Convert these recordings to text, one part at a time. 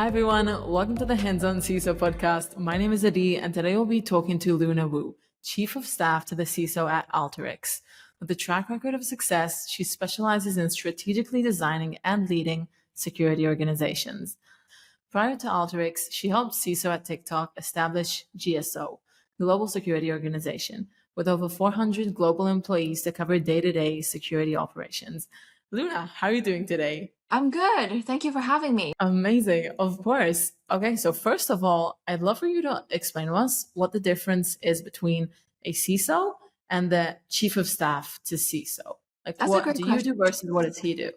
Hi everyone, welcome to the Hands-on CISO podcast. My name is Adi, and today we'll be talking to Luna Wu, Chief of Staff to the CISO at Alteryx. With a track record of success, she specializes in strategically designing and leading security organizations. Prior to Alteryx, she helped CISO at TikTok establish GSO, Global Security Organization, with over 400 global employees to cover day-to-day security operations. Luna, how are you doing today? I'm good. Thank you for having me. Amazing, of course. Okay, so first of all, I'd love for you to explain to us what the difference is between a CISO and the chief of staff to CISO. Like, That's a what great do you question. do versus what does he do?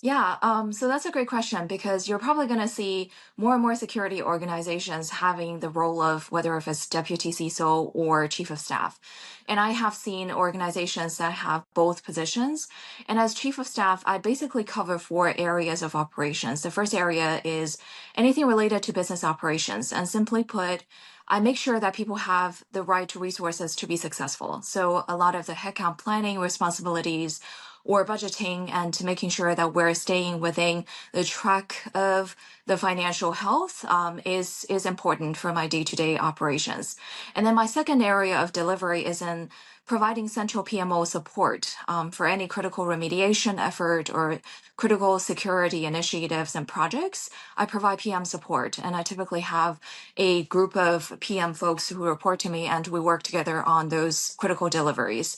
Yeah, so that's a great question because you're probably going to see more and more security organizations having the role of whether if it's deputy CISO or chief of staff. And I have seen organizations that have both positions. And as chief of staff, I basically cover four areas of operations. The first area is anything related to business operations. And simply put, I make sure that people have the right resources to be successful. So a lot of the headcount planning responsibilities or budgeting and making sure that we're staying within the track of the financial health is important for my day-to-day operations. And then my second area of delivery is in providing central PMO support for any critical remediation effort or critical security initiatives and projects. I provide PM support, and I typically have a group of PM folks who report to me, and we work together on those critical deliveries.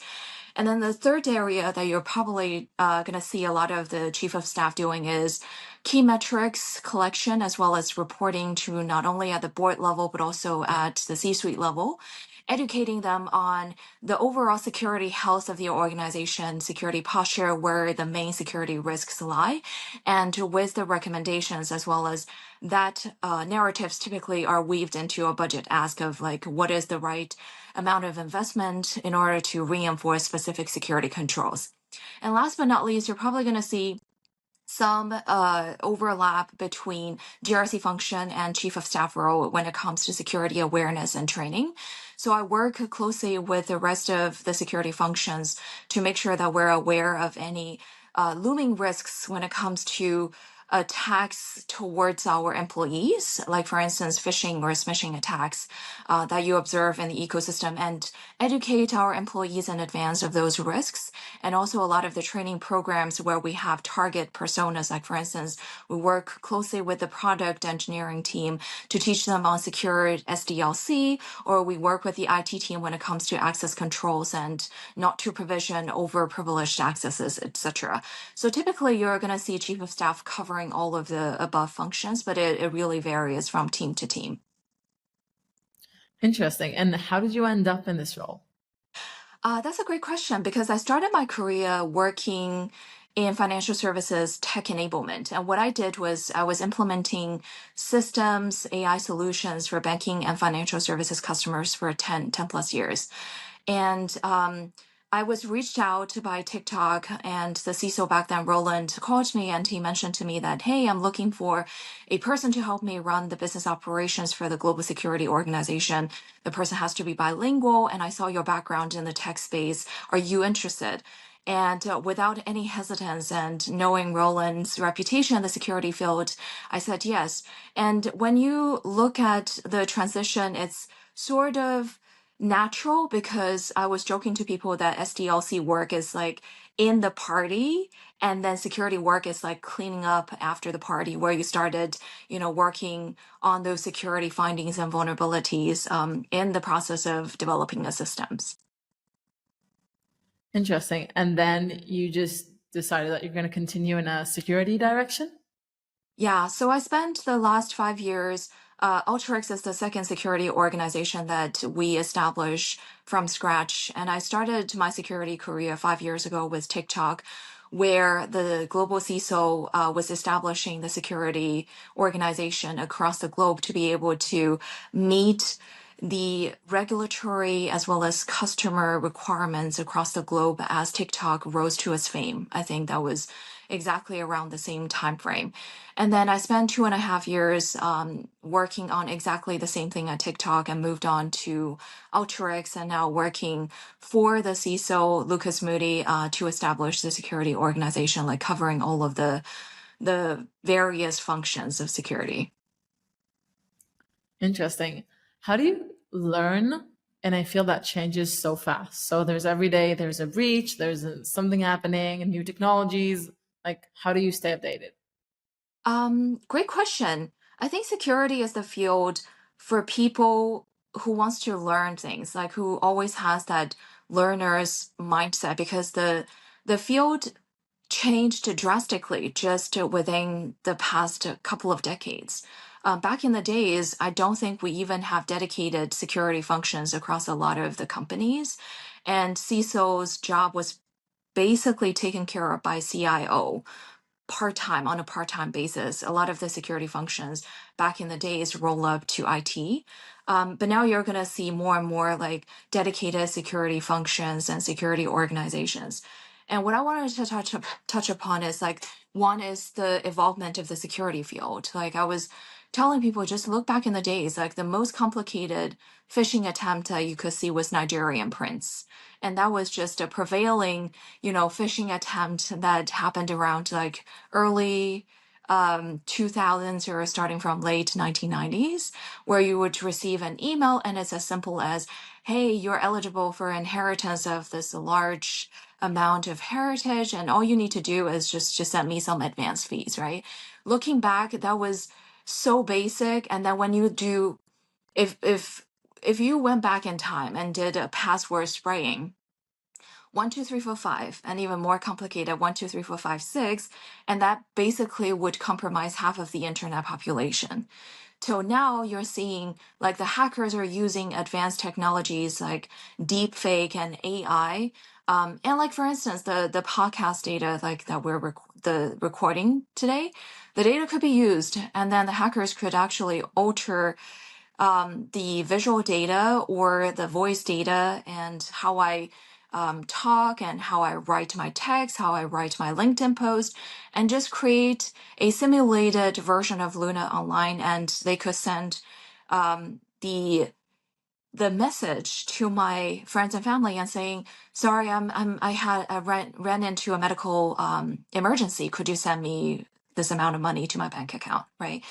And then the third area that you're probably going to see a lot of the chief of staff doing is key metrics collection, as well as reporting to not only at the board level, but also at the C-suite level, educating them on the overall security health of the organization, security posture, where the main security risks lie, and with the recommendations as well as that narratives typically are weaved into a budget ask of like what is the right amount of investment in order to reinforce specific security controls. And last but not least, you're probably going to see some overlap between GRC function and chief of staff role when it comes to security awareness and training. So I work closely with the rest of the security functions to make sure that we're aware of any looming risks when it comes to attacks towards our employees, like for instance, phishing or smishing attacks that you observe in the ecosystem, and educate our employees in advance of those risks. And also a lot of the training programs where we have target personas, like for instance, we work closely with the product engineering team to teach them on secure SDLC, or we work with the IT team when it comes to access controls and not to provision over privileged accesses, etc. So typically you're going to see chief of staff covering all of the above functions, but it really varies from team to team. Interesting. And how did you end up in this role? That's a great question because I started my career working in financial services tech enablement. And what I did was I was implementing systems, AI solutions for banking and financial services customers for 10 plus years. And I was reached out by TikTok, and the CISO back then, Roland, called me and he mentioned to me that, hey, I'm looking for a person to help me run the business operations for the global security organization. The person has to be bilingual, and I saw your background in the tech space. Are you interested? And without any hesitance and knowing Roland's reputation in the security field, I said yes. And when you look at the transition, it's sort of natural because I was joking to people that SDLC work is like in the party, and then security work is like cleaning up after the party, where you started, working on those security findings and vulnerabilities in the process of developing the systems. Interesting. And then you just decided that you're going to continue in a security direction? Yeah, so I spent the last 5 years. Alteryx is the second security organization that we established from scratch. And I started my security career 5 years ago with TikTok, where the global CISO was establishing the security organization across the globe to be able to meet the regulatory as well as customer requirements across the globe as TikTok rose to its fame. I think that was exactly around the same time frame. And then I spent 2.5 years working on exactly the same thing at TikTok and moved on to Alteryx and now working for the CISO, Lucas Moody, to establish the security organization, like covering all of the various functions of security. Interesting. How do you learn? And I feel that changes so fast. So there's every day, there's a breach, something happening, and new technologies. Like, how do you stay updated? Great question. I think security is the field for people who wants to learn things, like who always has that learner's mindset, because the field changed drastically just within the past couple of decades. Back in the days, I don't think we even have dedicated security functions across a lot of the companies, and CISO's job was basically taken care of by CIO part-time on a part-time basis. A lot of the security functions back in the days roll up to IT. But now you're going to see more and more like dedicated security functions and security organizations. And what I wanted to touch upon is like one is the evolvement of the security field. Like I was telling people, just look back in the days, like the most complicated phishing attempt that you could see was Nigerian prince. And that was just a prevailing, phishing attempt that happened around like early 2000s or starting from late 1990s, where you would receive an email and it's as simple as, hey, you're eligible for inheritance of this large amount of heritage, and all you need to do is just send me some advance fees, right? Looking back, that was so basic. And then when you do, if you went back in time and did a password spraying, 1, 2, 3, 4, 5, and even more complicated 1, 2, 3, 4, 5, 6, and that basically would compromise half of the internet population. Till now, you're seeing like the hackers are using advanced technologies like deepfake and AI. And like for instance, the podcast data like that the recording today, the data could be used, and then the hackers could actually alter the visual data or the voice data and how I talk and how I write my text, how I write my LinkedIn post, and just create a simulated version of Luna online. And they could send the message to my friends and family and saying, "Sorry, I ran into a medical emergency. Could you send me this amount of money to my bank account?" Right.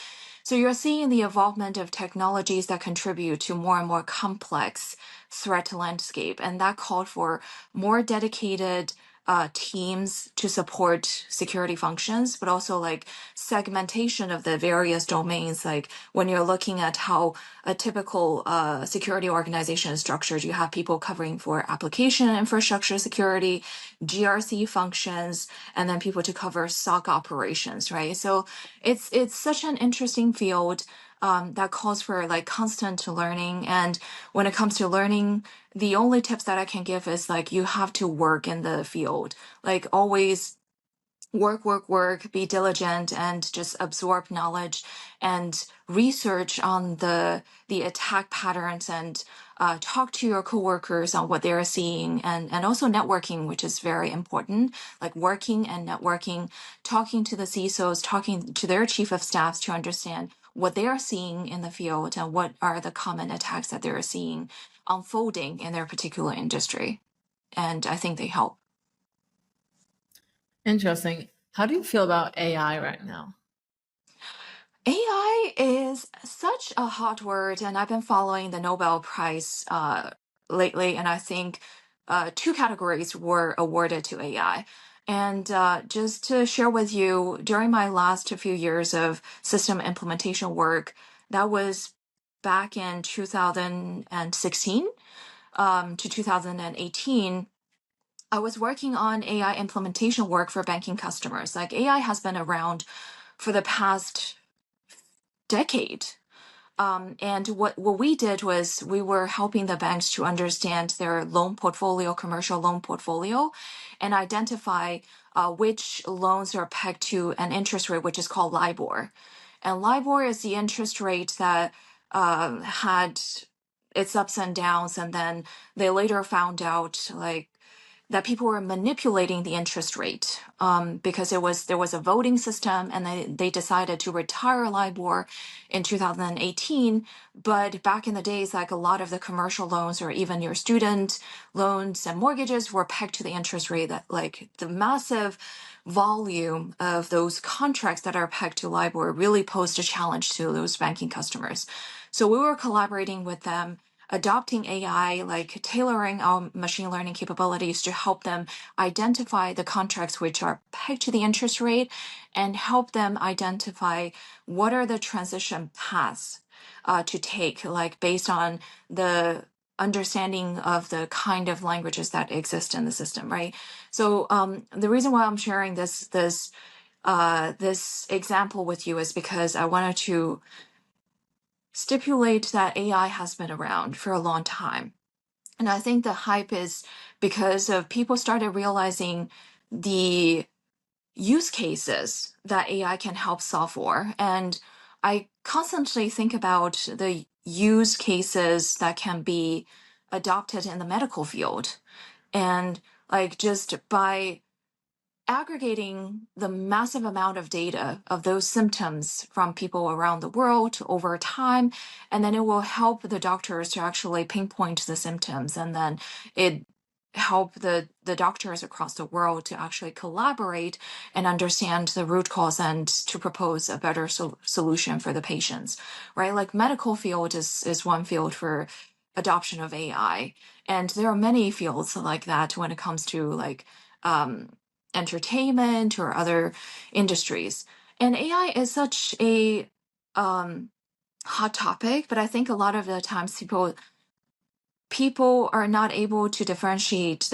So you're seeing the evolvement of technologies that contribute to more and more complex threat landscape, and that called for more dedicated teams to support security functions, but also like segmentation of the various domains. Like when you're looking at how a typical security organization is structured, you have people covering for application infrastructure security, GRC functions, and then people to cover SOC operations, right? So it's such an interesting field that calls for like constant learning. And when it comes to learning, the only tips that I can give is like you have to work in the field, like always work, be diligent, and just absorb knowledge and research on the attack patterns, and talk to your coworkers on what they're seeing, and also networking, which is very important, like working and networking, talking to the CISOs, talking to their chief of staffs to understand what they are seeing in the field and what are the common attacks that they're seeing unfolding in their particular industry. And I think they help. Interesting. How do you feel about AI right now? AI is such a hot word, and I've been following the Nobel Prize lately, and I think two categories were awarded to AI. And just to share with you, during my last few years of system implementation work, that was back in 2016 to 2018. I was working on AI implementation work for banking customers. Like AI has been around for the past decade. And what we did was we were helping the banks to understand their loan portfolio, commercial loan portfolio, and identify which loans are pegged to an interest rate, which is called LIBOR. And LIBOR is the interest rate that had its ups and downs, and then they later found out like that people were manipulating the interest rate because there was a voting system, and they decided to retire LIBOR in 2018. But back in the days, like a lot of the commercial loans or even your student loans and mortgages were pegged to the interest rate, that like the massive volume of those contracts that are pegged to LIBOR really posed a challenge to those banking customers. So we were collaborating with them, adopting AI, like tailoring our machine learning capabilities to help them identify the contracts which are pegged to the interest rate and help them identify what are the transition paths to take, like based on the understanding of the kind of languages that exist in the system, right? So the reason why I'm sharing this example with you is because I wanted to stipulate that AI has been around for a long time. And I think the hype is because of people started realizing the use cases that AI can help solve for. And I constantly think about the use cases that can be adopted in the medical field. And like just by aggregating the massive amount of data of those symptoms from people around the world over time, and then it will help the doctors to actually pinpoint the symptoms, and then it help the doctors across the world to actually collaborate and understand the root cause and to propose a better solution for the patients, right? Like medical field is one field for adoption of AI, and there are many fields like that when it comes to like entertainment or other industries. And AI is such a hot topic, but I think a lot of the times people are not able to differentiate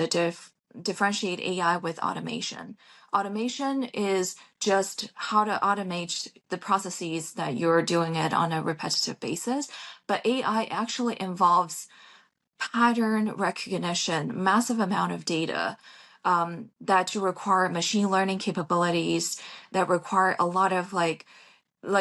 differentiate AI with automation. Automation is just how to automate the processes that you're doing it on a repetitive basis, but AI actually involves pattern recognition, massive amount of data that require machine learning capabilities, that require a lot of like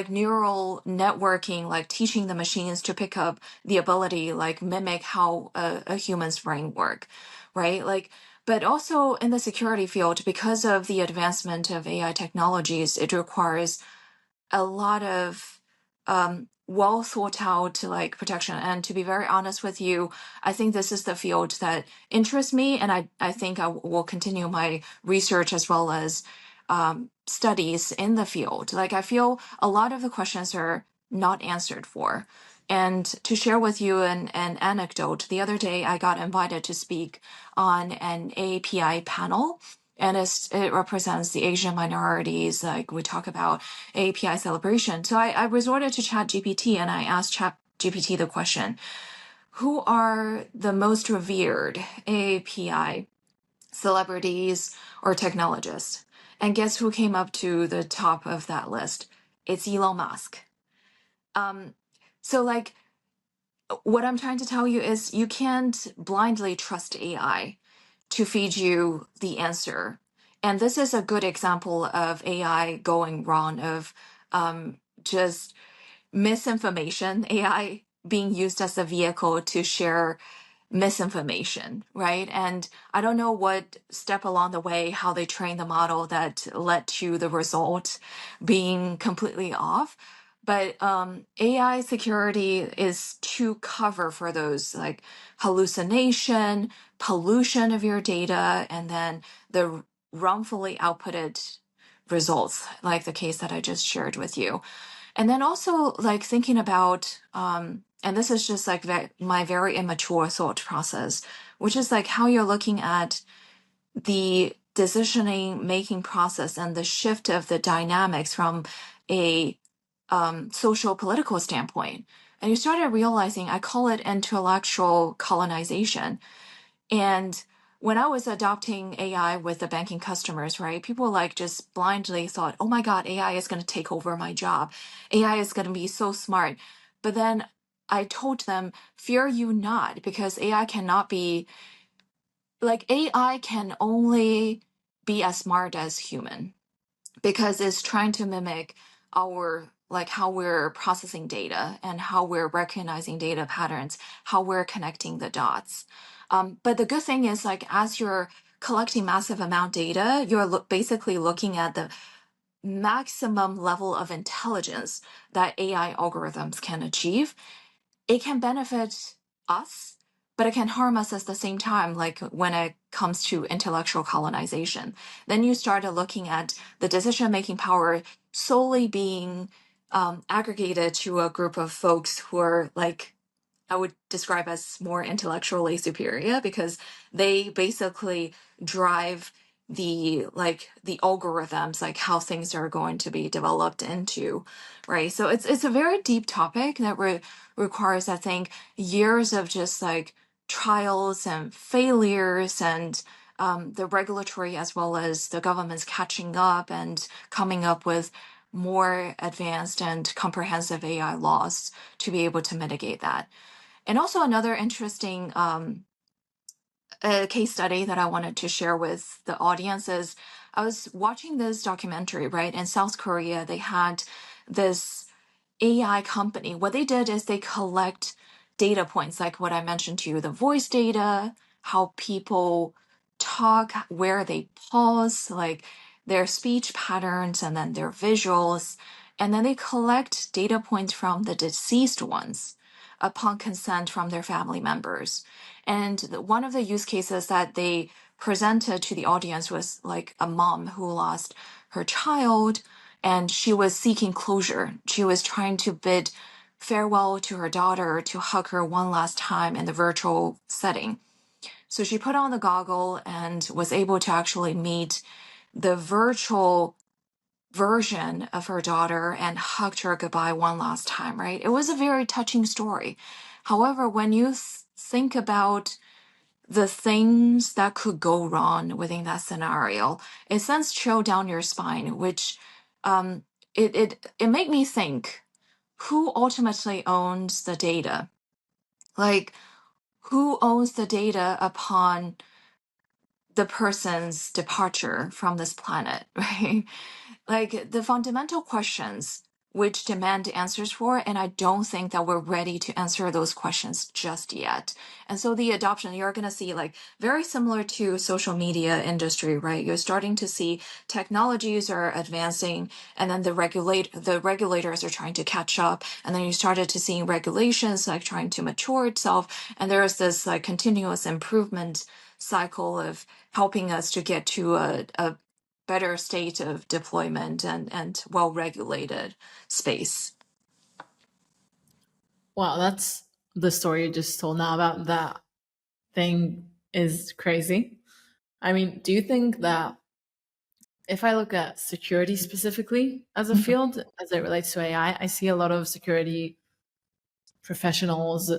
neural networking, like teaching the machines to pick up the ability, like mimic how a human's brain work, right? Like, but also in the security field, because of the advancement of AI technologies, it requires a lot of well thought out like protection. And to be very honest with you, I think this is the field that interests me, and I think I will continue my research as well as studies in the field. Like I feel a lot of the questions are not answered for. And to share with you an anecdote, the other day I got invited to speak on an API panel, and it represents the Asian minorities. Like we talk about API celebration. So I resorted to ChatGPT and I asked ChatGPT the question, who are the most revered API celebrities or technologists? And guess who came up to the top of that list? It's Elon Musk. So like what I'm trying to tell you is you can't blindly trust AI to feed you the answer. And this is a good example of AI going wrong, of just misinformation, AI being used as a vehicle to share misinformation, right? And I don't know what step along the way, how they trained the model that led to the result being completely off. But AI security is to cover for those like hallucination, pollution of your data, and then the wrongfully outputted results, like the case that I just shared with you. And then also like thinking about, and this is just like my very immature thought process, which is like how you're looking at the decisioning making process and the shift of the dynamics from a social political standpoint. And you started realizing, I call it intellectual colonization. And when I was adopting AI with the banking customers, right, people like just blindly thought, oh my God, AI is going to take over my job. AI is going to be so smart. But then I told them, fear you not, because AI cannot be like AI can only be as smart as human because it's trying to mimic our like how we're processing data and how we're recognizing data patterns, how we're connecting the dots. But the good thing is like as you're collecting massive amount data, you're basically looking at the maximum level of intelligence that AI algorithms can achieve. It can benefit us, but it can harm us at the same time, like when it comes to intellectual colonization. Then you started looking at the decision-making power solely being aggregated to a group of folks who are like I would describe as more intellectually superior because they basically drive the algorithms, like how things are going to be developed into, right? So it's a very deep topic that requires, I think, years of just like trials and failures and the regulatory as well as the government's catching up and coming up with more advanced and comprehensive AI laws to be able to mitigate that. And also another interesting case study that I wanted to share with the audience is I was watching this documentary, right? In South Korea, they had this AI company. What they did is they collect data points, like what I mentioned to you, the voice data, how people talk, where they pause, like their speech patterns, and then their visuals. And then they collect data points from the deceased ones upon consent from their family members. And one of the use cases that they presented to the audience was like a mom who lost her child and she was seeking closure. She was trying to bid farewell to her daughter to hug her one last time in the virtual setting. So she put on the goggle and was able to actually meet the virtual version of her daughter and hugged her goodbye one last time, right? It was a very touching story. However, when you think about the things that could go wrong within that scenario, it sends chill down your spine, which um, it made me think who ultimately owns the data? Like, who owns the data upon the person's departure from this planet, right? Like the fundamental questions which demand answers for, and I don't think that we're ready to answer those questions just yet. And so the adoption, you're going to see like very similar to social media industry, right? You're starting to see technologies are advancing and then the regulators are trying to catch up. And then you started to see regulations like trying to mature itself. And there is this like continuous improvement cycle of helping us to get to a better state of deployment and well-regulated space. Wow, that's the story you just told now about that thing is crazy. I mean, do you think that if I look at security specifically as a Mhm. field as it relates to AI, I see a lot of security professionals,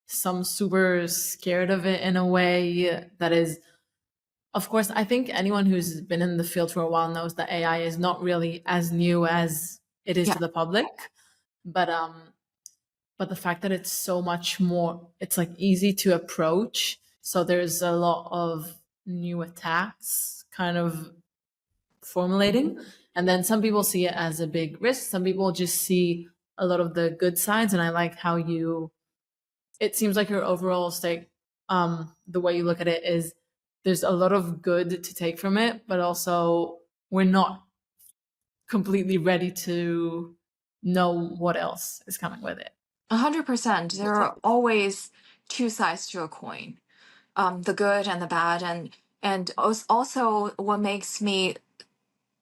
some super scared of it in a way that is, of course, I think anyone who's been in the field for a while knows that AI is not really as new as it is Yeah, to the public. But but the fact that it's so much more, it's like easy to approach. So there's a lot of new attacks kind of formulating. And then some people see it as a big risk. Some people just see a lot of the good sides. And I like how you, it seems like your overall state, the way you look at it is there's a lot of good to take from it, but also we're not completely ready to know what else is coming with it. 100%. There are always two sides to a coin, the good and the bad, and also what makes me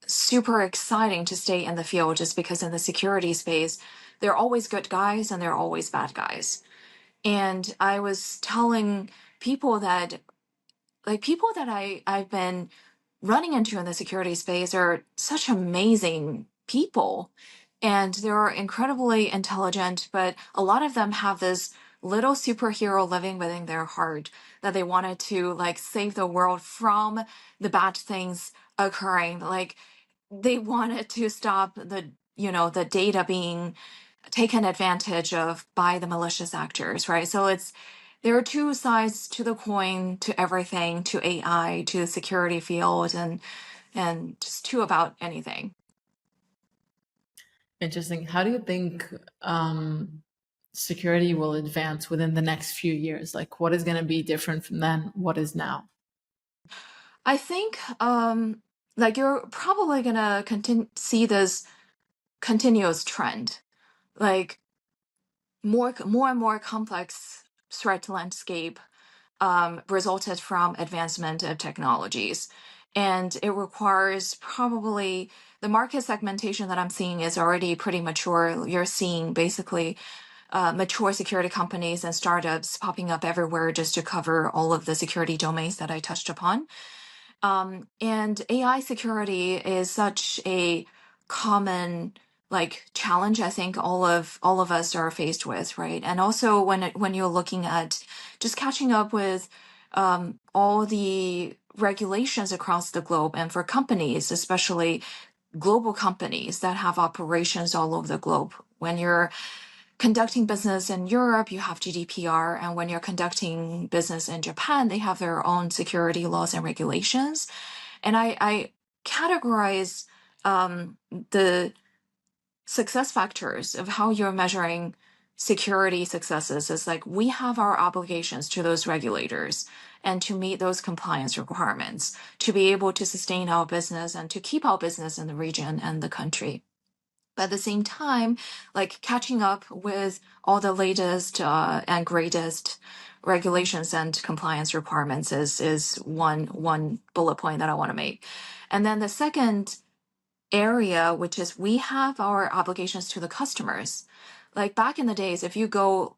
super exciting to stay in the field is because in the security space, there are always good guys and there are always bad guys. And I was telling people that like people that I've been running into in the security space are such amazing people and they're incredibly intelligent, but a lot of them have this little superhero living within their heart that they wanted to like save the world from the bad things occurring. Like they wanted to stop the data being taken advantage of by the malicious actors, right? So there are two sides to the coin to everything, to AI, to the security field, and just two about anything. Interesting. How do you think security will advance within the next few years? Like, what is going to be different from then? What is now? I think like you're probably gonna continue see this continuous trend, like more and more complex threat landscape resulted from advancement of technologies. And it requires probably the market segmentation that I'm seeing is already pretty mature. You're seeing basically mature security companies and startups popping up everywhere just to cover all of the security domains that I touched upon. And AI security is such a common challenge. I think all of us are faced with, right? And also when you're looking at just catching up with all the regulations across the globe, and for companies, especially global companies that have operations all over the globe, when you're conducting business in Europe, you have GDPR, and when you're conducting business in Japan, they have their own security laws and regulations. And I categorize the success factors of how you're measuring security successes as like we have our obligations to those regulators and to meet those compliance requirements to be able to sustain our business and to keep our business in the region and the country. But at the same time, like catching up with all the latest and greatest regulations and compliance requirements is one bullet point that I want to make. And then the second area, which is we have our obligations to the customers. Like back in the days, if you go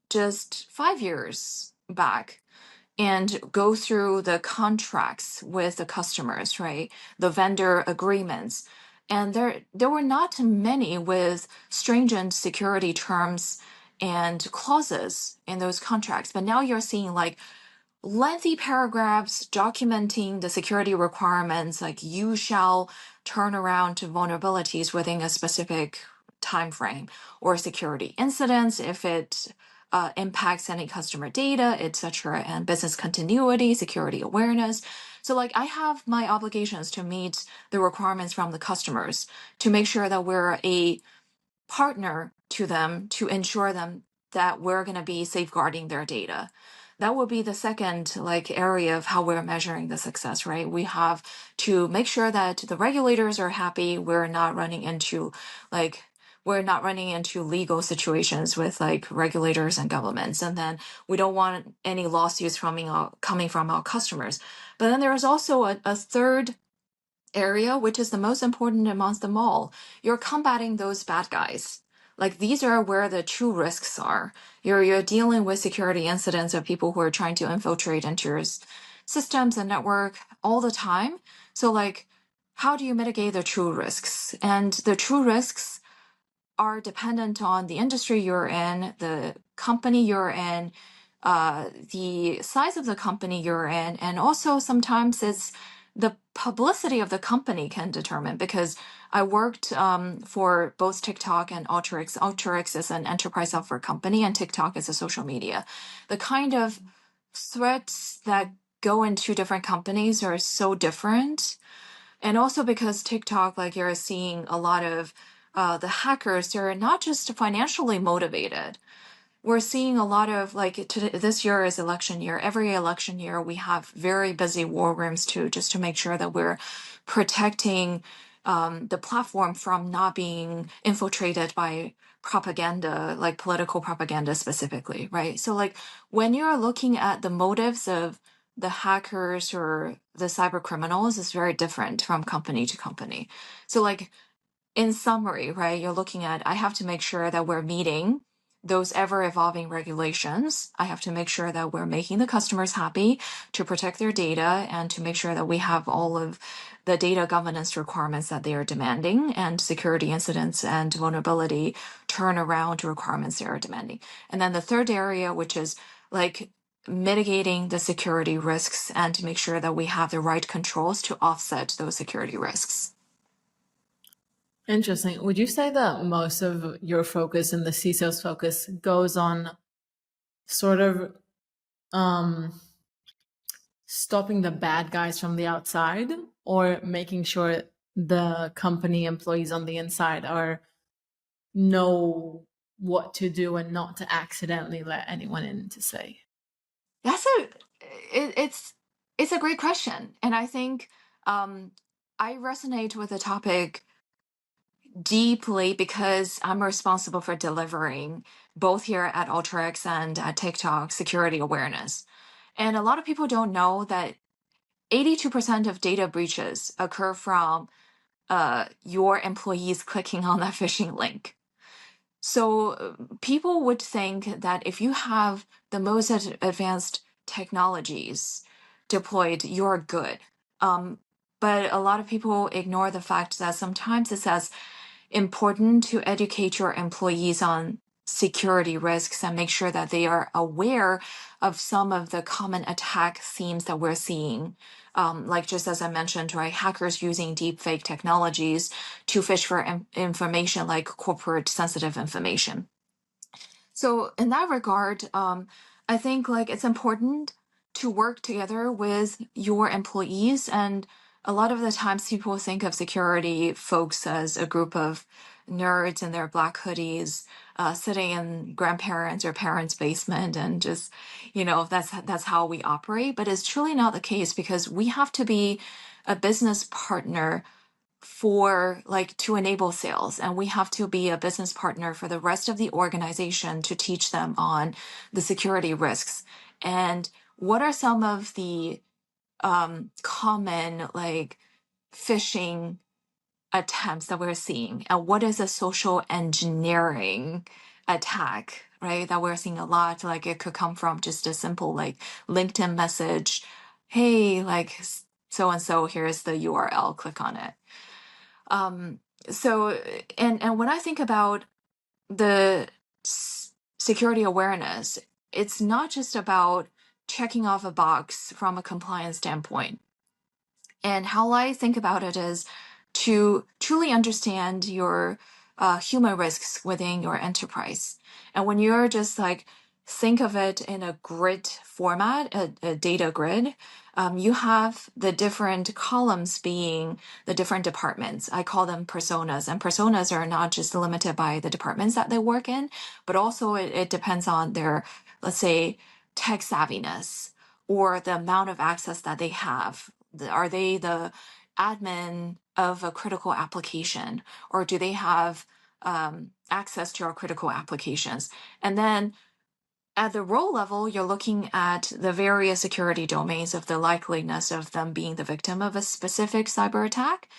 just 5 years back, and go through the contracts with the customers, right? The vendor agreements. And there were not many with stringent security terms and clauses in those contracts. But now you're seeing like lengthy paragraphs documenting the security requirements, like you shall turn around to vulnerabilities within a specific time frame, or security incidents if it impacts any customer data, etc., and business continuity, security awareness. So like I have my obligations to meet the requirements from the customers to make sure that we're a partner to them to ensure them that we're going to be safeguarding their data. That would be the second like area of how we're measuring the success, right? We have to make sure that the regulators are happy. We're not running into legal situations with like regulators and governments. And then we don't want any lawsuits coming from our customers. But then there is also a third area, which is the most important amongst them all. You're combating those bad guys. Like these are where the true risks are. You're dealing with security incidents of people who are trying to infiltrate into your systems and network all the time. So like, how do you mitigate the true risks? And the true risks are dependent on the industry you're in, the company you're in, the size of the company you're in, and also sometimes it's the publicity of the company can determine, because I worked for both TikTok and Alteryx. Alteryx is an enterprise software company and TikTok is a social media. The kind of threats that go into different companies are so different. And also because TikTok, like you're seeing a lot of the hackers, they're not just financially motivated. We're seeing a lot of this year is election year. Every election year, we have very busy war rooms just to make sure that we're protecting the platform from not being infiltrated by propaganda, like political propaganda specifically, right? So like when you're looking at the motives of the hackers or the cyber criminals is very different from company to company. So like in summary, right, you're looking at, I have to make sure that we're meeting those ever evolving regulations. I have to make sure that we're making the customers happy to protect their data and to make sure that we have all of the data governance requirements that they are demanding and security incidents and vulnerability turnaround requirements they are demanding. And then the third area, which is like mitigating the security risks and to make sure that we have the right controls to offset those security risks. Interesting. Would you say that most of your focus and the CISO's focus goes on sort of stopping the bad guys from the outside, or making sure the company employees on the inside know what to do and not to accidentally let anyone in to say? That's it's a great question, and I think I resonate with the topic deeply because I'm responsible for delivering both here at Alteryx and at TikTok security awareness. And a lot of people don't know that 82% of data breaches occur from your employees clicking on that phishing link. So people would think that if you have the most advanced technologies deployed, you're good. But a lot of people ignore the fact that sometimes it's as important to educate your employees on security risks and make sure that they are aware of some of the common attack themes that we're seeing. Like just as I mentioned, right, hackers using deepfake technologies to fish for information like corporate sensitive information. So in that regard, I think like it's important to work together with your employees. And a lot of the times people think of security folks as a group of nerds in their black hoodies, sitting in grandparents or parents' basement and just, that's how we operate. But it's truly not the case because we have to be a business partner for like to enable sales, and we have to be a business partner for the rest of the organization to teach them on the security risks and what are some of the common like phishing attempts that we're seeing, and what is a social engineering attack, right, that we're seeing a lot. Like it could come from just a simple like LinkedIn message, hey, like so and so, here's the URL, click on it. um, so, and when I think about the security awareness, it's not just about checking off a box from a compliance standpoint. And how I think about it is to truly understand your human risks within your enterprise. And when you're just like, think of it in a grid format, a data grid, you have the different columns being the different departments. I call them personas. And personas are not just limited by the departments that they work in, but also it depends on their, let's say, tech savviness or the amount of access that they have. Are they the admin of a critical application, or do they have access to our critical applications? And then at the role level, you're looking at the various security domains of the likeliness of them being the victim of a specific cyber attack.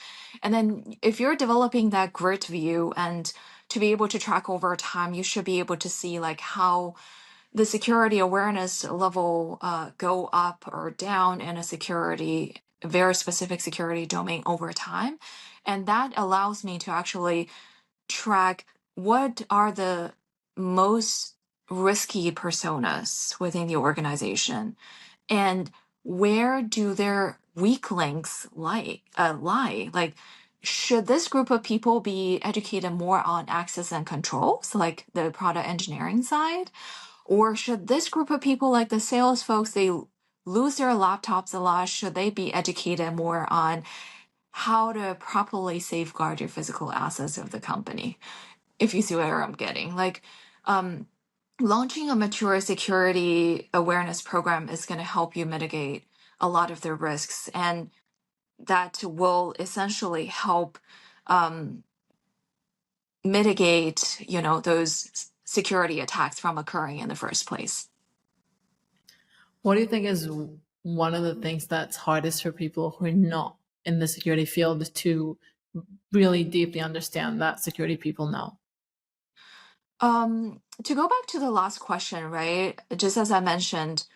And then if you're developing that grid view and to be able to track over time, you should be able to see like how the security awareness level go up or down in a very specific security domain over time. And that allows me to actually track what are the most risky personas within the organization and where do their weak links lie. Like, should this group of people be educated more on access and controls, like the product engineering side? Or should this group of people, like the sales folks, they lose their laptops a lot? Should they be educated more on how to properly safeguard your physical assets of the company? If you see where I'm getting, like, launching a mature security awareness program is going to help you mitigate a lot of the risks, and that will essentially help mitigate, those security attacks from occurring in the first place. What do you think is one of the things that's hardest for people who are not in the security field to really deeply understand that security people know? To go back to the last question, right? Just as I mentioned,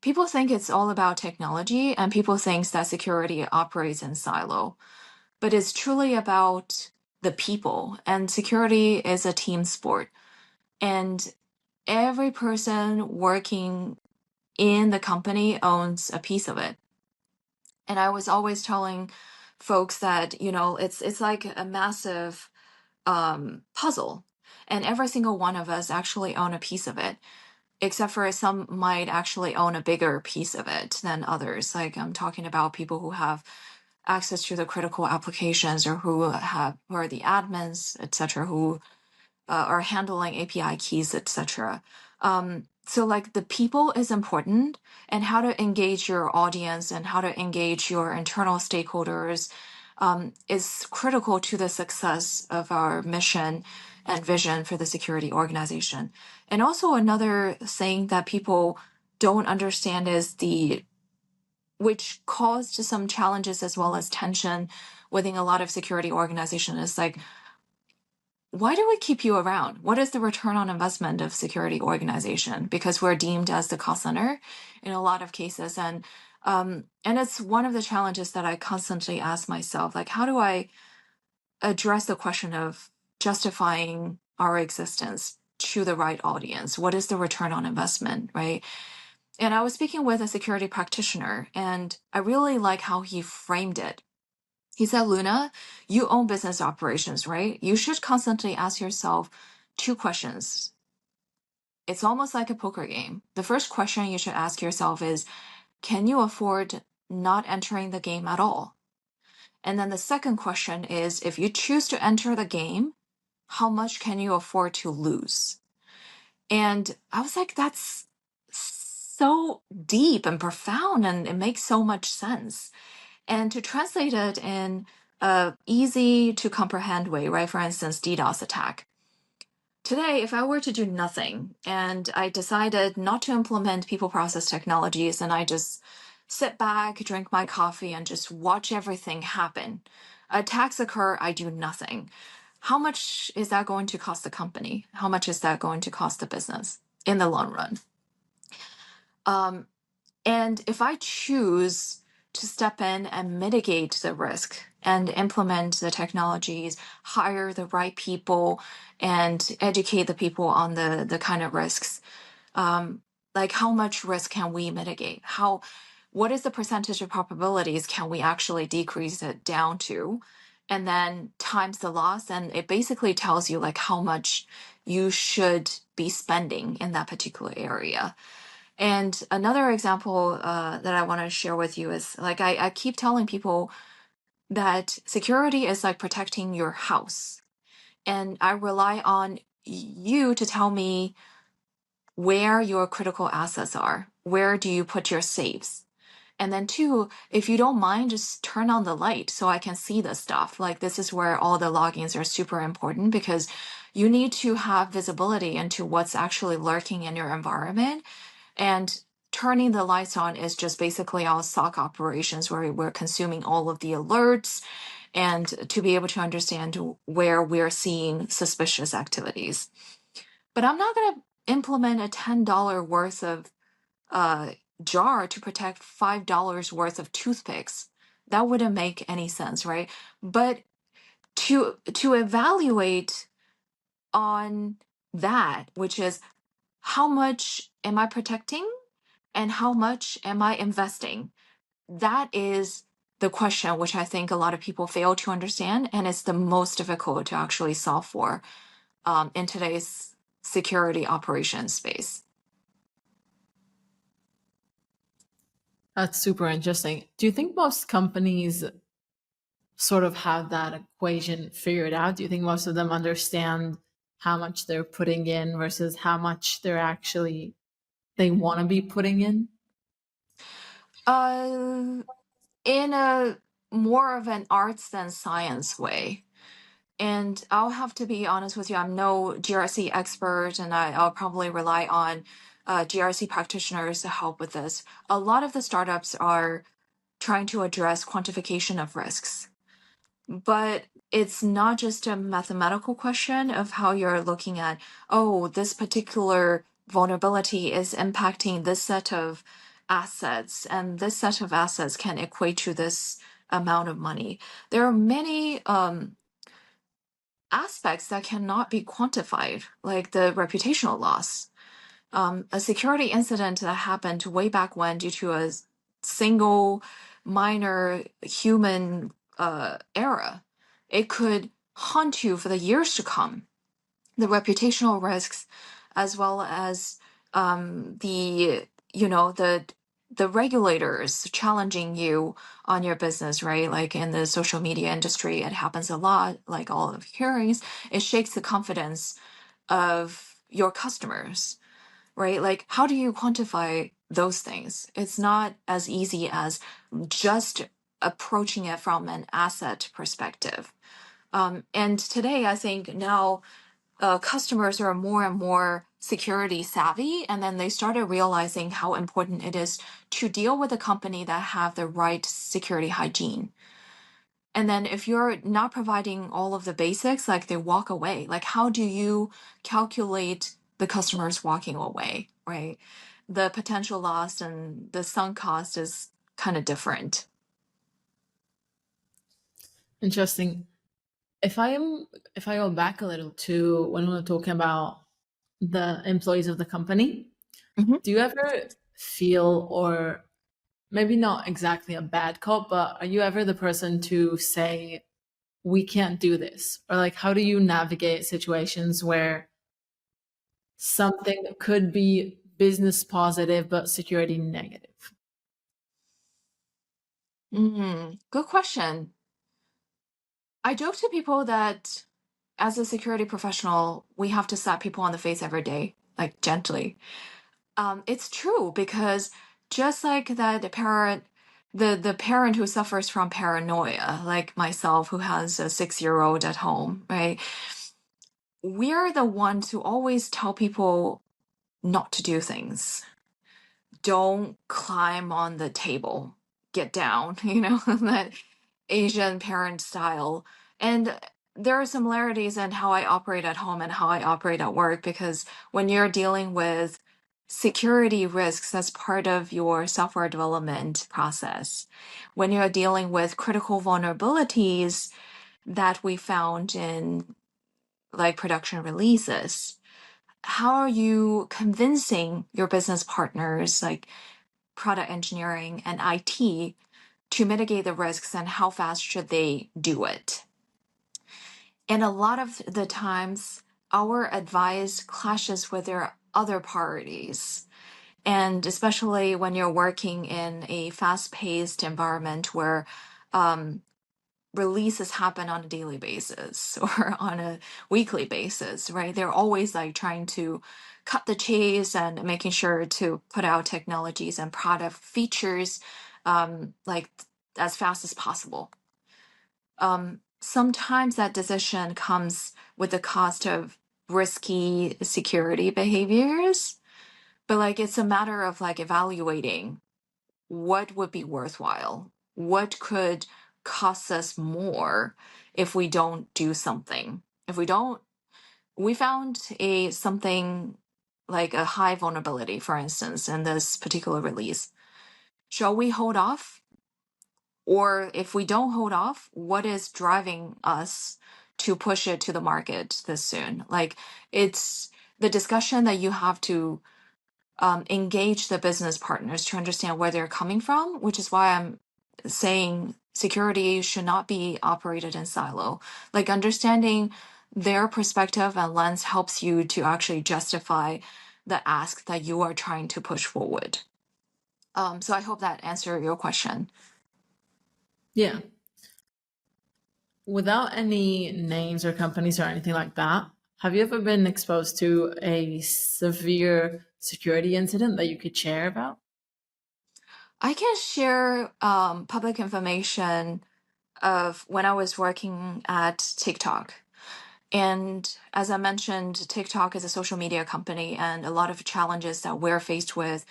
people think it's all about technology and people think that security operates in silo, but it's truly about the people, and security is a team sport. And every person working in the company owns a piece of it. And I was always telling folks that, it's like a massive puzzle, and every single one of us actually own a piece of it, except for some might actually own a bigger piece of it than others. Like I'm talking about people who have access to the critical applications, or who are the admins, etc., who are handling API keys, etc. So like the people is important, and how to engage your audience and how to engage your internal stakeholders is critical to the success of our mission and vision for the security organization. And also another thing that people don't understand is which caused some challenges as well as tension within a lot of security organizations is like, why do we keep you around? What is the return on investment of security organization? Because we're deemed as the cost center in a lot of cases. And it's one of the challenges that I constantly ask myself, like, how do I address the question of justifying our existence to the right audience? What is the return on investment, right? And I was speaking with a security practitioner, and I really like how he framed it. He said, Luna, you own business operations, right? You should constantly ask yourself two questions. It's almost like a poker game. The first question you should ask yourself is, can you afford not entering the game at all? And then the second question is, if you choose to enter the game, how much can you afford to lose? And I was like, that's so deep and profound, and it makes so much sense. And to translate it in a easy to comprehend way, right? For instance, DDoS attack. Today, if I were to do nothing and I decided not to implement people process technologies and I just sit back, drink my coffee, and just watch everything happen, attacks occur, I do nothing. How much is that going to cost the company? How much is that going to cost the business in the long run? And if I choose to step in and mitigate the risk and implement the technologies, hire the right people, and educate the people on the kind of risks, like how much risk can we mitigate? What is the percentage of probabilities can we actually decrease it down to? And then times the loss, and it basically tells you like how much you should be spending in that particular area. And another example that I want to share with you is like I keep telling people that security is like protecting your house. And I rely on you to tell me where your critical assets are. Where do you put your safes? And then two, if you don't mind, just turn on the light so I can see the stuff. Like this is where all the logins are super important because you need to have visibility into what's actually lurking in your environment. And turning the lights on is just basically our SOC operations where we're consuming all of the alerts and to be able to understand where we're seeing suspicious activities. But I'm not going to implement a $10 worth of jar to protect $5 worth of toothpicks. That wouldn't make any sense, right? But to evaluate on that, which is how much am I protecting and how much am I investing? That is the question which I think a lot of people fail to understand, and it's the most difficult to actually solve for in today's security operations space. That's super interesting. Do you think most companies sort of have that equation figured out? Do you think most of them understand how much they're putting in versus how much they want to be putting in? Uh, in a more of an arts than science way. And I'll have to be honest with you, I'm no GRC expert, and I'll probably rely on GRC practitioners to help with this. A lot of the startups are trying to address quantification of risks, but it's not just a mathematical question of how you're looking at, oh, this particular vulnerability is impacting this set of assets, and this set of assets can equate to this amount of money. There are many aspects that cannot be quantified, like the reputational loss. A security incident that happened way back when due to a single minor human error, it could haunt you for the years to come. The reputational risks, as well as the the regulators challenging you on your business, right? Like in the social media industry, it happens a lot. Like all of hearings, it shakes the confidence of your customers, right? Like, how do you quantify those things? It's not as easy as just approaching it from an asset perspective. And today, I think now customers are more and more security savvy, and then they started realizing how important it is to deal with a company that have the right security hygiene. And then if you're not providing all of the basics, like they walk away, like how do you calculate the customers walking away, right? The potential loss and the sunk cost is kind of different. Interesting. If I go back a little to when we were talking about the employees of the company, Mhm. do you ever feel, or maybe not exactly a bad cop, but are you ever the person to say, we can't do this? Or like, how do you navigate situations where something could be business positive but security negative? Good question. I joke to people that as a security professional, we have to slap people on the face every day, like gently. It's true because just like that, the parent who suffers from paranoia, like myself, who has a 6-year-old at home, right? We're the ones who always tell people not to do things. Don't climb on the table, get down, that Asian parent style. And there are similarities in how I operate at home and how I operate at work, because when you're dealing with security risks as part of your software development process, when you're dealing with critical vulnerabilities that we found in like production releases, how are you convincing your business partners, like product engineering and IT, to mitigate the risks, and how fast should they do it? And a lot of the times, our advice clashes with their other parties. And especially when you're working in a fast paced environment where releases happen on a daily basis or on a weekly basis, right? They're always like trying to cut the chase and making sure to put out technologies and product features like as fast as possible. Sometimes that decision comes with the cost of risky security behaviors, but like it's a matter of like evaluating what would be worthwhile, what could cost us more if we don't do something. If we don't, we found a something like a high vulnerability, for instance, in this particular release. Shall we hold off? Or if we don't hold off, what is driving us to push it to the market this soon? Like it's the discussion that you have to engage the business partners to understand where they're coming from, which is why I'm saying security should not be operated in silo. Like understanding their perspective and lens helps you to actually justify the ask that you are trying to push forward. So I hope that answered your question. Yeah. Without any names or companies or anything like that, have you ever been exposed to a severe security incident that you could share about? I can share public information of when I was working at TikTok. And as I mentioned, TikTok is a social media company, and a lot of challenges that we're faced with,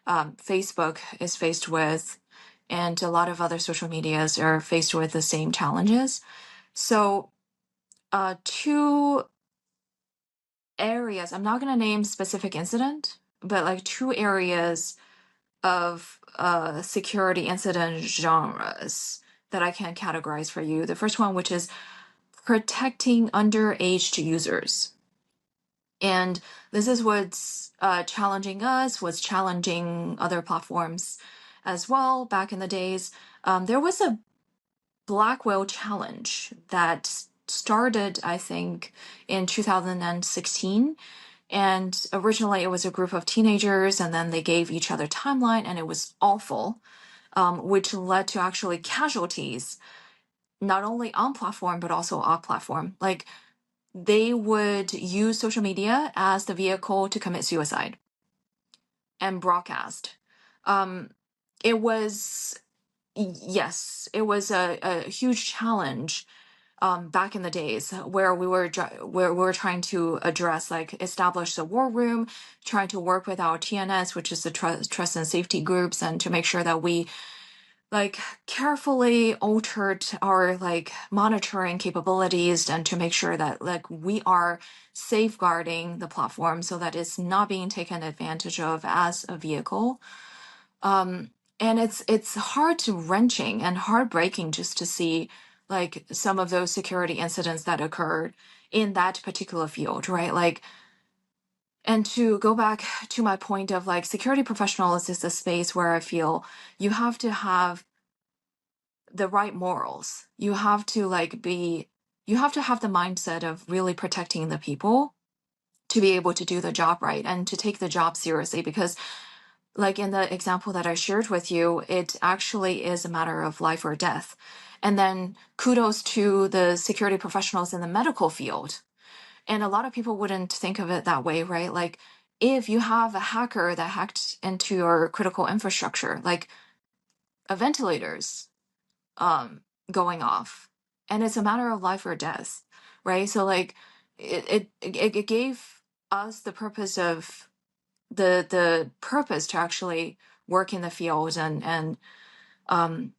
Facebook is faced with, and a lot of other social medias are faced with the same challenges. So, two areas, I'm not going to name specific incident, but like two areas of security incident genres that I can categorize for you. The first one, which is protecting underage users. And this is what's challenging us, what's challenging other platforms as well. Back in the days, there was a Blackwell challenge that started, I think, in 2016. And originally, it was a group of teenagers, and then they gave each other timeline, and it was awful, which led to actually casualties, not only on platform but also off platform. Like they would use social media as the vehicle to commit suicide and broadcast. Um, it was yes, it was a huge challenge back in the days where where we were trying to address, like, establish the war room, trying to work with our TNS, which is the trust and safety groups, and to make sure that we like carefully altered our like monitoring capabilities and to make sure that like we are safeguarding the platform so that it's not being taken advantage of as a vehicle. um and it's heart wrenching and heartbreaking just to see like some of those security incidents that occurred in that particular field, right? Like, and to go back to my point of like security professionals is a space where I feel you have to have the right morals. You have to you have to have the mindset of really protecting the people to be able to do the job right and to take the job seriously, because like in the example that I shared with you, it actually is a matter of life or death. And then kudos to the security professionals in the medical field. And a lot of people wouldn't think of it that way, right? Like, if you have a hacker that hacked into your critical infrastructure, like a ventilators um going off, and it's a matter of life or death, right? So like it gave us the purpose of the purpose to actually work in the field, and um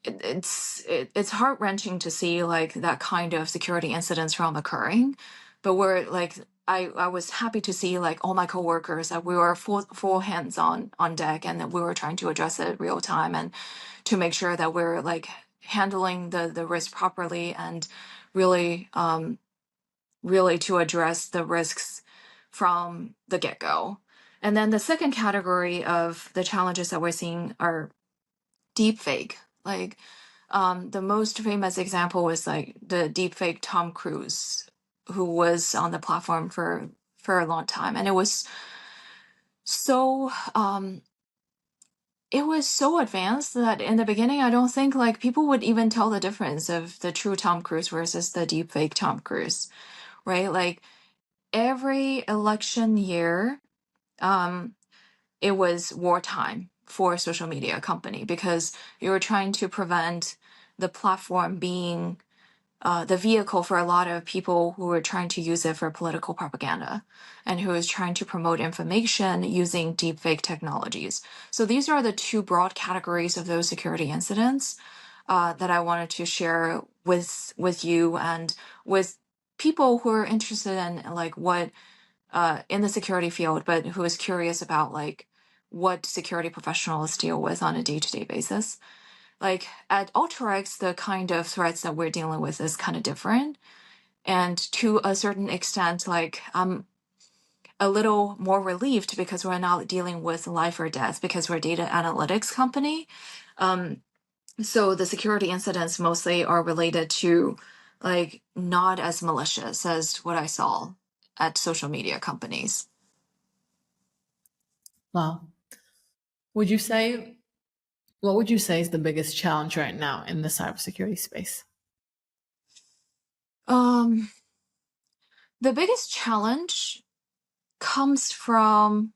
it's heart-wrenching to see like that kind of security incidents from occurring. But we're like, I was happy to see like all my coworkers that we were full hands on deck, and that we were trying to address it real time and to make sure that we're like handling the risk properly, and really really to address the risks from the get-go. And then the second category of the challenges that we're seeing are deepfake. Like, the most famous example was like the deepfake Tom Cruise, who was on the platform for a long time, and so it was so advanced that in the beginning, I don't think like people would even tell the difference of the true Tom Cruise versus the deepfake Tom Cruise, right? Like every election year, um, it was wartime for a social media company, because you were trying to prevent the platform being the vehicle for a lot of people who were trying to use it for political propaganda, and who is trying to promote information using deepfake technologies. So these are the two broad categories of those security incidents that I wanted to share with you and with people who are interested in like what in the security field, but who is curious about like what security professionals deal with on a day-to-day basis. Like at Alteryx, the kind of threats that we're dealing with is kind of different. And to a certain extent, like I'm a little more relieved because we're not dealing with life or death, because we're a data analytics company. Um, so the security incidents mostly are related to like not as malicious as what I saw at social media companies. Wow. Would you say, what would you say is the biggest challenge right now in the cybersecurity space? Um, the biggest challenge comes from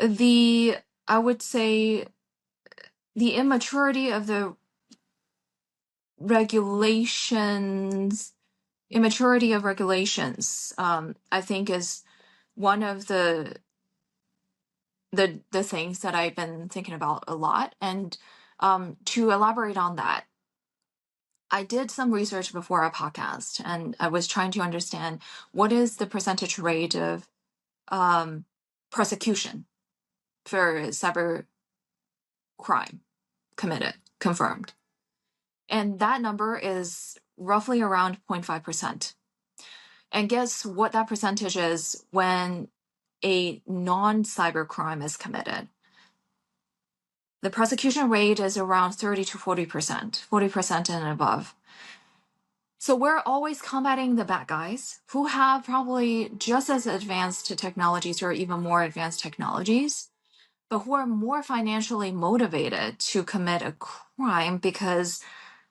the, I would say, the immaturity of the regulations, immaturity of regulations, I think is one of the things that I've been thinking about a lot. And to elaborate on that, I did some research before our podcast, and I was trying to understand what is the percentage rate of um, prosecution for cyber crime committed, confirmed. And that number is roughly around 0.5%. And guess what that percentage is when a non-cyber crime is committed? The prosecution rate is around 30 to 40%, 40% and above. So we're always combating the bad guys who have probably just as advanced technologies or even more advanced technologies, but who are more financially motivated to commit a crime because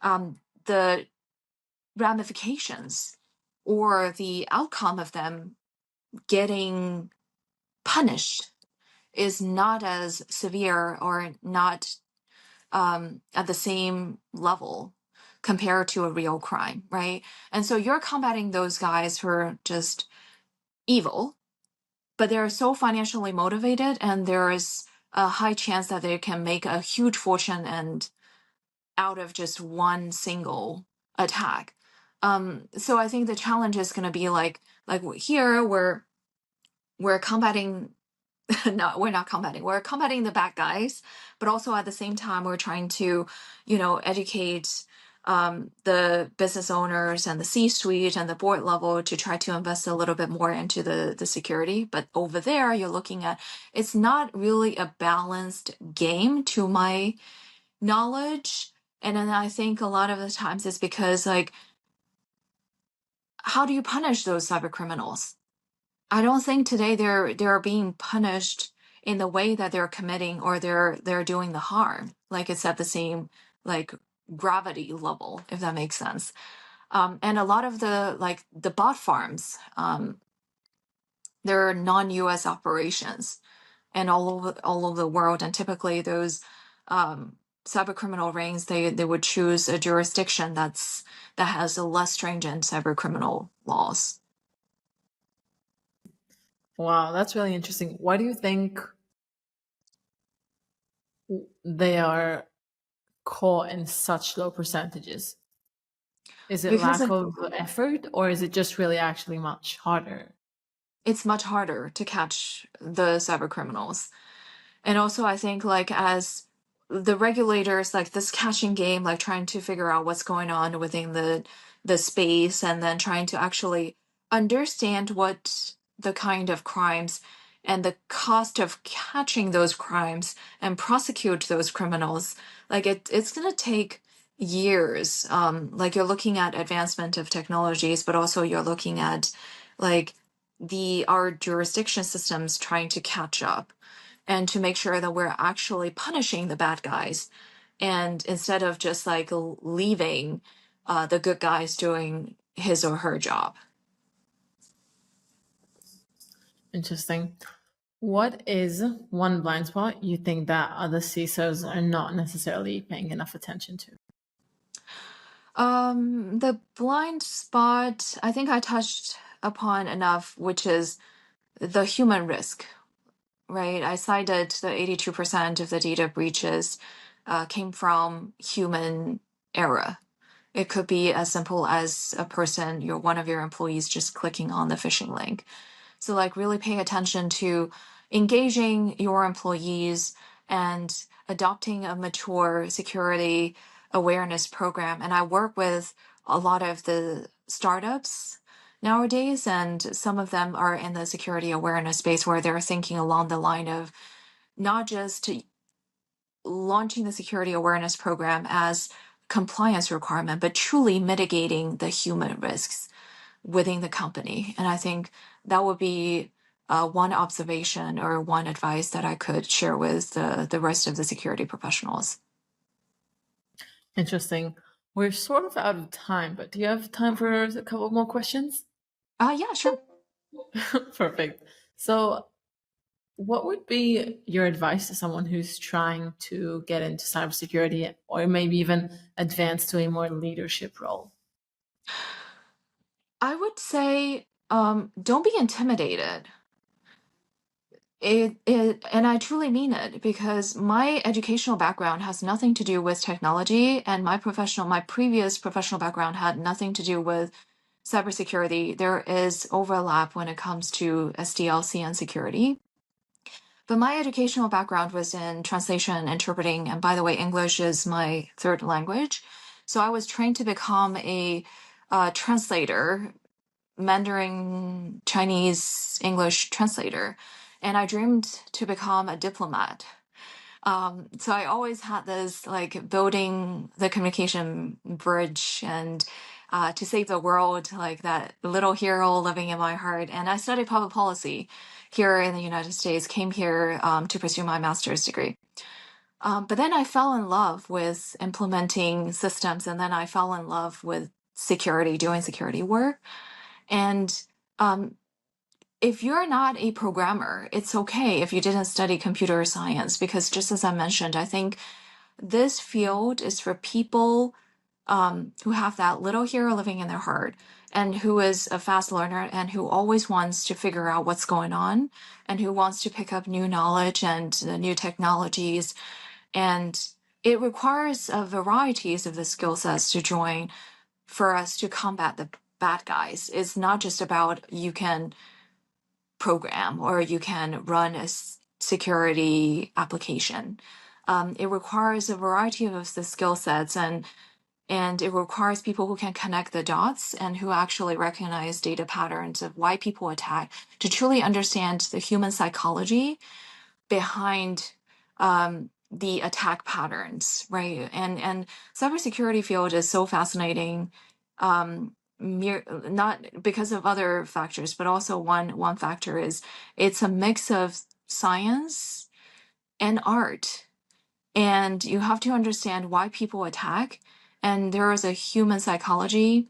the ramifications or the outcome of them getting punished is not as severe or not at the same level compared to a real crime, right? And so you're combating those guys who are just evil, but they're so financially motivated, and there is a high chance that they can make a huge fortune and out of just one single attack. So I think the challenge is going to be like here we're combating no, we're not combating. We're combating the bad guys, but also at the same time, we're trying to, educate the business owners and the C-suite and the board level to try to invest a little bit more into the security. But over there, you're looking at it's not really a balanced game to my knowledge. And then I think a lot of the times it's because like, how do you punish those cyber criminals? I don't think today they're being punished in the way that they're committing or they're doing the harm. Like it's at the same like gravity level, if that makes sense. And a lot of the bot farms, they're non-US operations and all over the world. And typically those cyber criminal rings, they would choose a jurisdiction that has a less stringent cyber criminal laws. Wow, that's really interesting. Why do you think they are caught in such low percentages? Is it Because lack of effort, or is it just really actually much harder? it's much harder to catch the cyber criminals. And also I think like as the regulators, like this catching game, like trying to figure out what's going on within the space and then trying to actually understand what the kind of crimes and the cost of catching those crimes and prosecute those criminals, like it's going to take years. Like you're looking at advancement of technologies, but also you're looking at like our jurisdiction systems trying to catch up and to make sure that we're actually punishing the bad guys, and instead of just like leaving the good guys doing his or her job. Interesting. What is one blind spot you think that other CISOs are not necessarily paying enough attention to? The blind spot, I think I touched upon enough, which is the human risk, right? I cited the 82% of the data breaches came from human error. It could be as simple as a person, one of your employees just clicking on the phishing link. So like really paying attention to engaging your employees and adopting a mature security awareness program. And I work with a lot of the startups nowadays, and some of them are in the security awareness space where they're thinking along the line of not just launching the security awareness program as compliance requirement, but truly mitigating the human risks within the company. And I think that would be one observation or one advice that I could share with the rest of the security professionals. Interesting. We're sort of out of time, but do you have time for a couple more questions? Yeah, sure. Perfect. So, what would be your advice to someone who's trying to get into cybersecurity or maybe even advance to a more leadership role? I would say don't be intimidated. And I truly mean it, because my educational background has nothing to do with technology, and my previous professional background had nothing to do with cybersecurity. There is overlap when it comes to SDLC and security. But my educational background was in translation, interpreting, and by the way, English is my third language. So I was trained to become a translator, Mandarin, Chinese, English translator. And I dreamed to become a diplomat. So I always had this like building the communication bridge and to save the world, like that little hero living in my heart. And I studied public policy here in the United States, came here to pursue my master's degree. But then I fell in love with implementing systems, and then I fell in love with security, doing security work. And um, if you're not a programmer, it's okay if you didn't study computer science, because just as I mentioned, I think this field is for people who have that little hero living in their heart and who is a fast learner and who always wants to figure out what's going on and who wants to pick up new knowledge and new technologies. And it requires a varieties of the skill sets to join for us to combat the bad guys. It's not just about you can program or you can run a security application. It requires a variety of the skill sets, and it requires people who can connect the dots and who actually recognize data patterns of why people attack, to truly understand the human psychology behind the attack patterns, right? And cybersecurity field is so fascinating, not because of other factors, but also one factor is it's a mix of science and art, and you have to understand why people attack, and there is a human psychology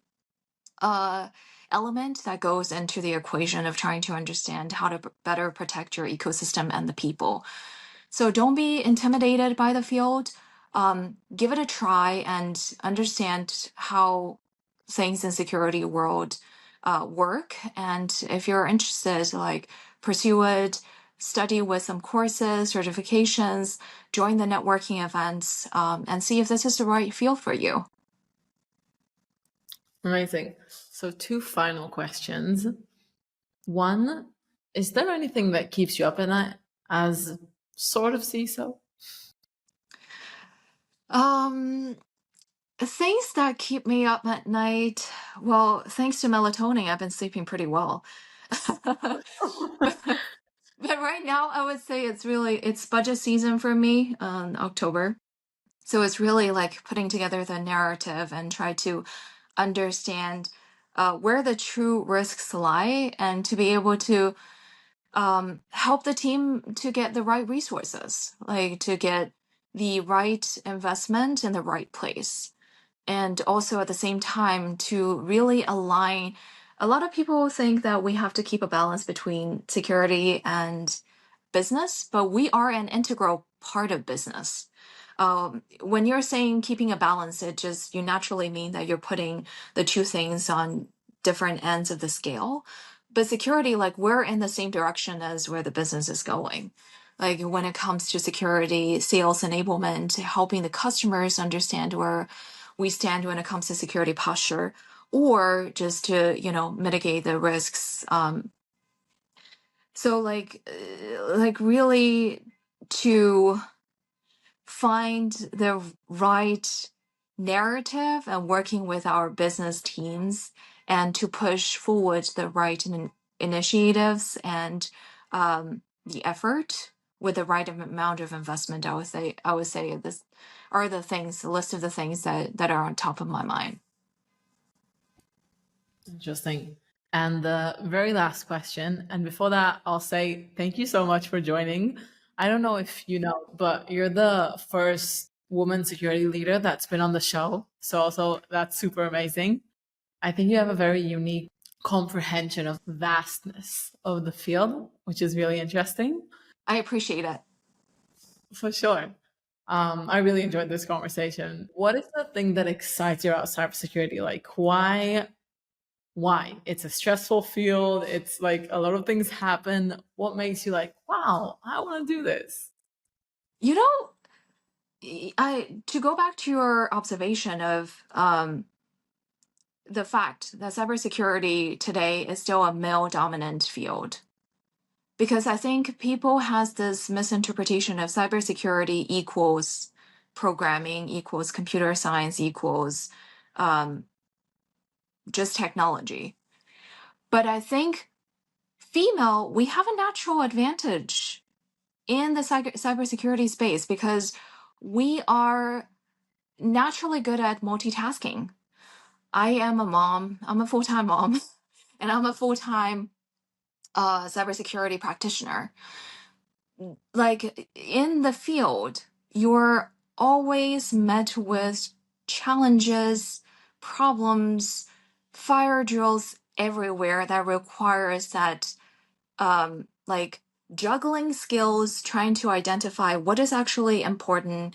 uh, element that goes into the equation of trying to understand how to better protect your ecosystem and the people. So don't be intimidated by the field. Give it a try and understand how things in security world work. And if you're interested, like pursue it, study with some courses, certifications, join the networking events, and see if this is the right field for you. Amazing. So, two final questions. One, is there anything that keeps you up at night as sort of CISO? Things that keep me up at night, well, thanks to melatonin, I've been sleeping pretty well. But right now, I would say it's budget season for me, October. So it's really like putting together the narrative and try to understand where the true risks lie and to be able to help the team to get the right resources, like to get the right investment in the right place. And also at the same time to really align. A lot of people think that we have to keep a balance between security and business, but we are an integral part of business. When you're saying keeping a balance, it just you naturally mean that you're putting the two things on different ends of the scale. But security, like we're in the same direction as where the business is going. Like when it comes to security, sales enablement, helping the customers understand where we stand when it comes to security posture, or just to mitigate the risks. So like really to find the right narrative and working with our business teams and to push forward the right initiatives and the effort with the right amount of investment. I would say this are the list of the things that are on top of my mind. Interesting. And the very last question, and before that, I'll say thank you so much for joining. I don't know if you know, but you're the first woman security leader that's been on the show. So also that's super amazing. I think you have a very unique comprehension of vastness of the field, which is really interesting. I appreciate it. For sure. I really enjoyed this conversation. What is the thing that excites you about cybersecurity? Like, why? Why? It's a stressful field. It's like a lot of things happen. What makes you like, wow, I want to do this? You know, I to go back to your observation of the fact that cybersecurity today is still a male dominant field. Because I think people has this misinterpretation of cybersecurity equals programming, equals computer science, equals um, just technology. But I think female, we have a natural advantage in the cybersecurity space because we are naturally good at multitasking. I am a mom, I'm a full-time mom, and I'm a full-time cybersecurity practitioner. Like in the field, you're always met with challenges, problems, fire drills everywhere that requires that like juggling skills, trying to identify what is actually important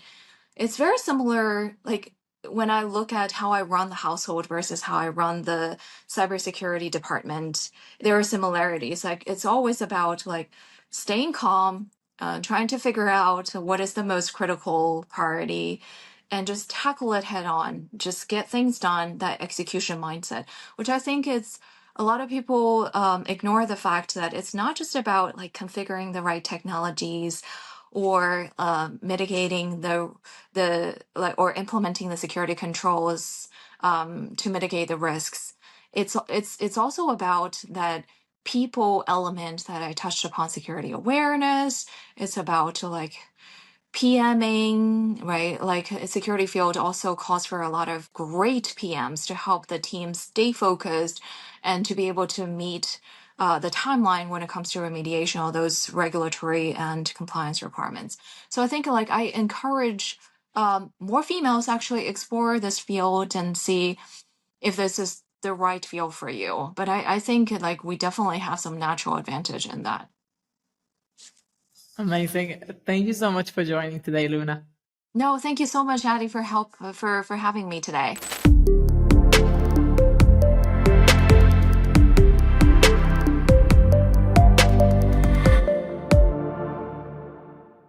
It's very similar, like when I look at how I run the household versus how I run the cybersecurity department, there are similarities. Like it's always about like staying calm, trying to figure out what is the most critical priority and just tackle it head on. Just get things done, that execution mindset, which I think is a lot of people ignore the fact that it's not just about like configuring the right technologies or mitigating the like or implementing the security controls to mitigate the risks. It's also about that people element that I touched upon, security awareness. It's about like PMing, right? Like a security field also calls for a lot of great PMs to help the team stay focused and to be able to meet the timeline when it comes to remediation of those regulatory and compliance requirements. So I think like I encourage more females actually explore this field and see if this is the right field for you. But I think like we definitely have some natural advantage in that. Amazing. Thank you so much for joining today, Luna. No, thank you so much, Addie, for having me today.